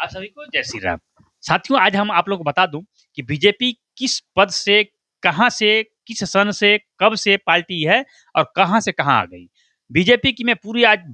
आप सभी को जय श्री राम। साथियों, आज हम आप लोगों को बता दूं कि बीजेपी किस पद से, कहां से, किस सन से, कब से पार्टी है और कहां से कहां आ गई। बीजेपी की मैं पूरी आज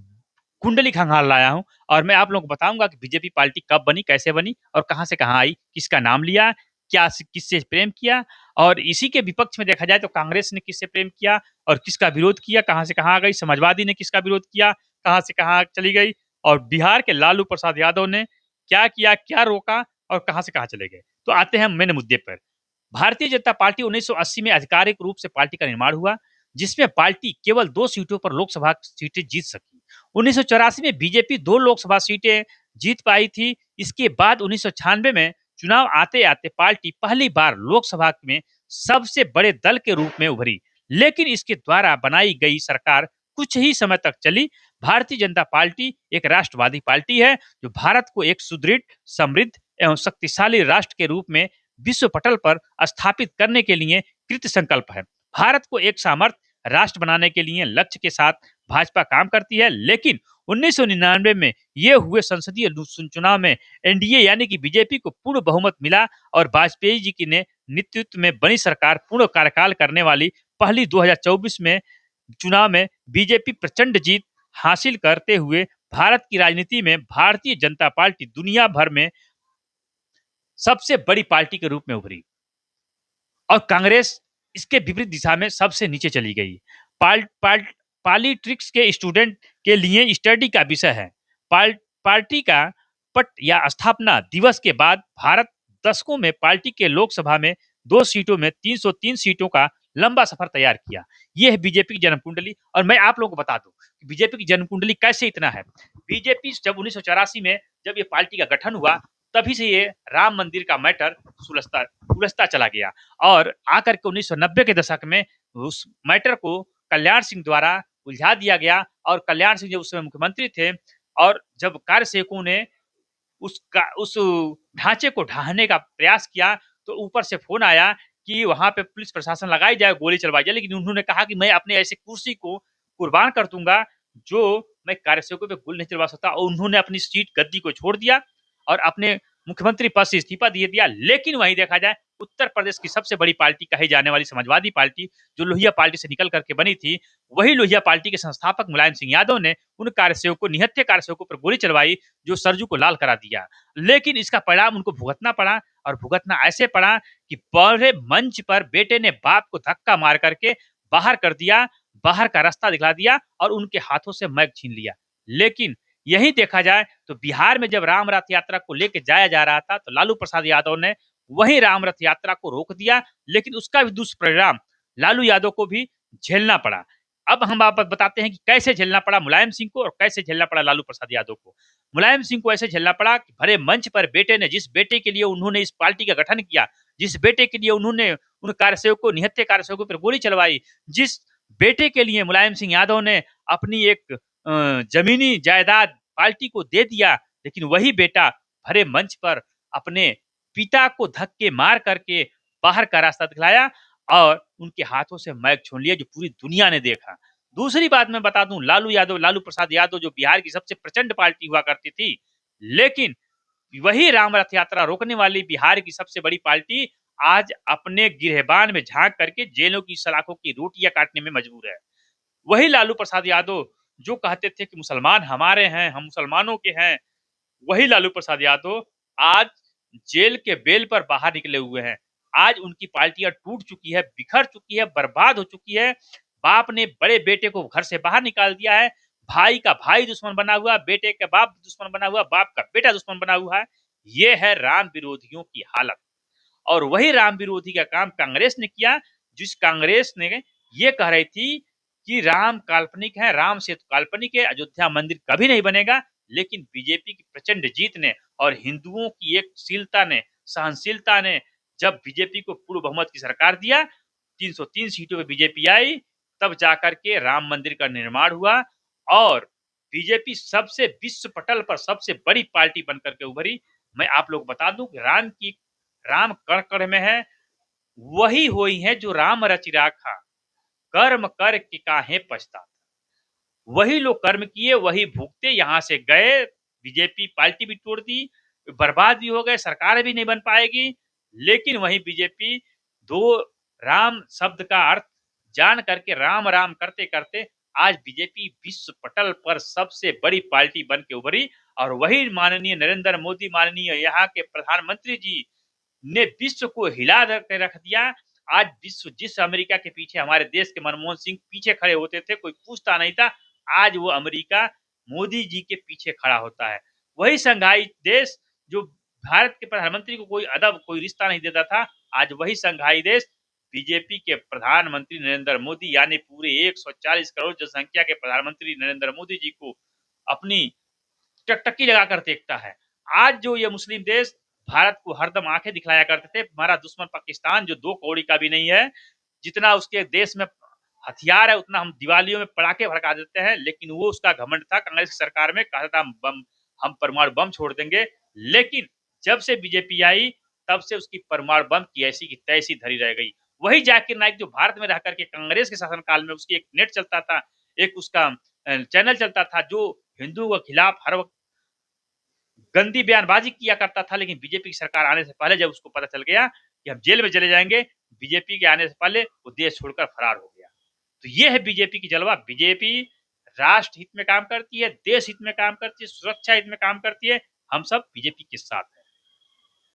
कुंडली खंगाल लाया हूं और मैं आप लोगों को बताऊंगा कि बीजेपी पार्टी कब बनी, कैसे बनी और कहां से कहां आई, किसका नाम लिया, किससे प्रेम किया। और इसी के विपक्ष में देखा जाए तो कांग्रेस ने किससे प्रेम किया और किसका विरोध किया, कहां से कहां आ गई। समाजवादी ने किसका विरोध किया, कहां से कहां चली गई। और बिहार के लालू प्रसाद यादव ने क्या किया, क्या रोका और कहां से कहां चले गए। तो आते हैं मेन मुद्दे पर। भारतीय जनता पार्टी 1980 में आधिकारिक रूप से पार्टी का निर्माण हुआ, जिसमें पार्टी केवल 2 सीटों पर लोकसभा सीटें जीत सकी। 1984 में बीजेपी 2 लोकसभा सीटें जीत पाई थी। इसके बाद 1996 में चुनाव आते आते पार्टी पहली बार लोकसभा में सबसे बड़े दल के रूप में उभरी, लेकिन इसके द्वारा बनाई गई सरकार कुछ ही समय तक चली। भारतीय जनता पार्टी एक राष्ट्रवादी पार्टी है जो भारत को एक सुदृढ़, समृद्ध एवं शक्तिशाली राष्ट्र के रूप में विश्व पटल पर स्थापित करने के लिए कृत संकल्प है। भारत को एक सामर्थ्य राष्ट्र बनाने के लिए लक्ष्य के साथ भाजपा काम करती है, लेकिन 1999 में ये हुए संसदीय चुनाव में एनडीए यानी कि बीजेपी को पूर्ण बहुमत मिला और वाजपेयी जी की ने नेतृत्व में बनी सरकार पूर्ण कार्यकाल करने वाली पहली 2024 में चुनाव में बीजेपी प्रचंड जीत हासिल करते हुए भारत की राजनीति में भारतीय जनता पार्टी दुनिया भर में सबसे बड़ी पार्टी के रूप में उभरी और कांग्रेस इसके विपरीत दिशा में सबसे नीचे चली गई। पॉलिटिक्स के स्टूडेंट के लिए स्टडी का विषय है। पार्टी का पट या स्थापना दिवस के बाद भारत दशकों में पार्टी के लोकसभा में 2 सीटों में 303 सीटों का लंबा सफर तैयार किया। यह है बीजेपी की जन्म कुंडली। और मैं आप लोगों को बता दूं कि बीजेपी की जन्म कुंडली कैसे इतना है। बीजेपी जब 1984 में जब ये पार्टी का गठन हुआ, तभी से ये राम मंदिर का मैटर सुलझता उलझता चला गया और आकर के 1990 के दशक में उस मैटर को कल्याण सिंह द्वारा उलझा दिया गया। और कल्याण सिंह जब उस समय मुख्यमंत्री थे और जब कार्यसेवकों ने उस ढांचे को ढाहने का प्रयास किया, तो ऊपर से फोन आया कि वहां पे पुलिस प्रशासन लगाई जाए, गोली चलवाई जाए। लेकिन उन्होंने कहा कि मैं अपने ऐसे कुर्सी को कुर्बान कर दूंगा जो मैं कार्यसेवकों पे गोली नहीं चलवा सकता। और उन्होंने अपनी सीट गद्दी को छोड़ दिया और अपने मुख्यमंत्री पद से इस्तीफा दे दिया। लेकिन वहीं देखा जाए उत्तर प्रदेश की सबसे बड़ी पार्टी कही जाने वाली समाजवादी पार्टी, जो लोहिया पार्टी से निकल करके बनी थी, वही लोहिया पार्टी के संस्थापक मुलायम सिंह यादव ने उन कार्यसेवकों, निहत्थे कार्यसेवकों पर गोली चलवाई, जो सरजू को लाल करा दिया। लेकिन इसका परिणाम उनको भुगतना पड़ा और भुगतना ऐसे पड़ा कि बड़े मंच पर बेटे ने बाप को धक्का मार करके बाहर कर दिया, बाहर का रास्ता दिखला दिया और उनके हाथों से मैक छीन लिया। लेकिन यही देखा जाए तो बिहार में जब राम रथ यात्रा को लेकर जाया जा रहा था, तो लालू प्रसाद यादव ने वही राम रथ यात्रा को रोक दिया। लेकिन उसका भी दुष्परिणाम लालू यादव को भी झेलना पड़ा। अब हम आप बताते हैं कि कैसे झेलना पड़ा मुलायम सिंह को और कैसे झेलना पड़ा लालू प्रसाद यादव को। मुलायम सिंह को ऐसे झेलना पड़ा कि भरे मंच पर बेटे ने, जिस बेटे के लिए उन्होंने इस पार्टी का गठन किया, जिस बेटे के लिए उन्होंने उन कार्यसेवकों, निहत्थे कार्यसेवकों पर गोली चलवाई, जिस बेटे के लिए मुलायम सिंह यादव ने अपनी एक जमीनी जायदाद पार्टी को दे दिया, लेकिन वही बेटा भरे मंच पर अपने पिता को धक्के मार करके बाहर का रास्ता दिखलाया और उनके हाथों से मैक छीन लिया, जो पूरी दुनिया ने देखा। दूसरी बात मैं बता दूं, लालू प्रसाद यादव जो बिहार की सबसे प्रचंड पार्टी हुआ करती थी, लेकिन वही राम रथ यात्रा रोकने वाली बिहार की सबसे बड़ी पार्टी आज अपने गिरहबान में झांक करके जेलों की सलाखों की रोटियां काटने में मजबूर है। वही लालू प्रसाद यादव जो कहते थे कि मुसलमान हमारे हैं, हम मुसलमानों के हैं, वही लालू प्रसाद यादव आज जेल के बेल पर बाहर निकले हुए हैं। आज उनकी पार्टियां टूट चुकी है, बिखर चुकी है, बर्बाद हो चुकी है। बाप ने बड़े बेटे को घर से बाहर निकाल दिया है, भाई का भाई दुश्मन बना हुआ, बेटे का बाप दुश्मन बना हुआ, बाप का बेटा दुश्मन बना हुआ है। ये है राम विरोधियों की हालत। और वही राम विरोधी का काम कांग्रेस ने किया, जिस कांग्रेस ने ये कह रही थी कि राम काल्पनिक है, राम सेतु काल्पनिक है, अयोध्या मंदिर कभी नहीं बनेगा। लेकिन बीजेपी की प्रचंड जीत ने और हिंदुओं की एक शीलता ने, सहनशीलता ने जब बीजेपी को पूर्ण बहुमत की सरकार दिया, 303 सीटों पे बीजेपी आई, तब जाकर के राम मंदिर का निर्माण हुआ और बीजेपी सबसे विश्व पटल पर सबसे बड़ी पार्टी बनकर के उभरी। मैं आप लोग बता दूं कि राम कण कण में है, वही होई है जो राम रचि राखा, कर्म कर के काहे पछता। वही लोग कर्म किए, वही भुगते, यहां से गए, बीजेपी पार्टी भी तोड़ दी, बर्बाद भी हो गए, सरकार भी नहीं बन पाएगी। लेकिन वहीं बीजेपी दो राम शब्द का अर्थ जान करके राम राम करते करते आज बीजेपी विश्व पटल पर सबसे बड़ी पार्टी बन के उभरी। और वही माननीय नरेंद्र मोदी, माननीय यहाँ के प्रधानमंत्री जी ने विश्व को हिला के रख दिया। आज विश्व जिस अमेरिका के पीछे हमारे देश के मनमोहन सिंह पीछे खड़े होते थे, कोई पूछता नहीं था, आज वो अमेरिका मोदी जी के पीछे खड़ा होता है। वही संघाई देश जो भारत के प्रधानमंत्री को कोई अदब कोई रिश्ता नहीं देता था, आज वही संघाई देश बीजेपी के प्रधानमंत्री नरेंद्र मोदी यानी पूरे 140 करोड़ जनसंख्या के प्रधानमंत्री नरेंद्र मोदी जी को अपनी टकटकी लगाकर देखता है। आज जो ये मुस्लिम देश भारत को हरदम आंखें दिखलाया करते थे, हमारा दुश्मन पाकिस्तान जो 2 कौड़ी का भी नहीं है, जितना उसके देश में हथियार है उतना हम दिवालियों में पटाखे भड़का देते हैं, लेकिन वो उसका घमंड था। कांग्रेस की सरकार में कहा था हम परमाणु बम छोड़ देंगे, लेकिन जब से बीजेपी आई तब से उसकी परमाणु बम की ऐसी की तैसी धरी रह गई। वही जाकिर नाइक जो भारत में रह करके कांग्रेस के शासनकाल में उसकी एक नेट चलता था, एक उसका चैनल चलता था जो हिंदुओं के खिलाफ हर वक्त गंदी बयानबाजी किया करता था। लेकिन बीजेपी की सरकार आने से पहले जब उसको पता चल गया कि हम जेल में चले जाएंगे, बीजेपी के आने से पहले वो देश छोड़कर फरार हो गया। तो ये है बीजेपी की जलवा। बीजेपी राष्ट्र हित में काम करती है, देश हित में काम करती है, सुरक्षा हित में काम करती है। हम सब बीजेपी के साथ हैं।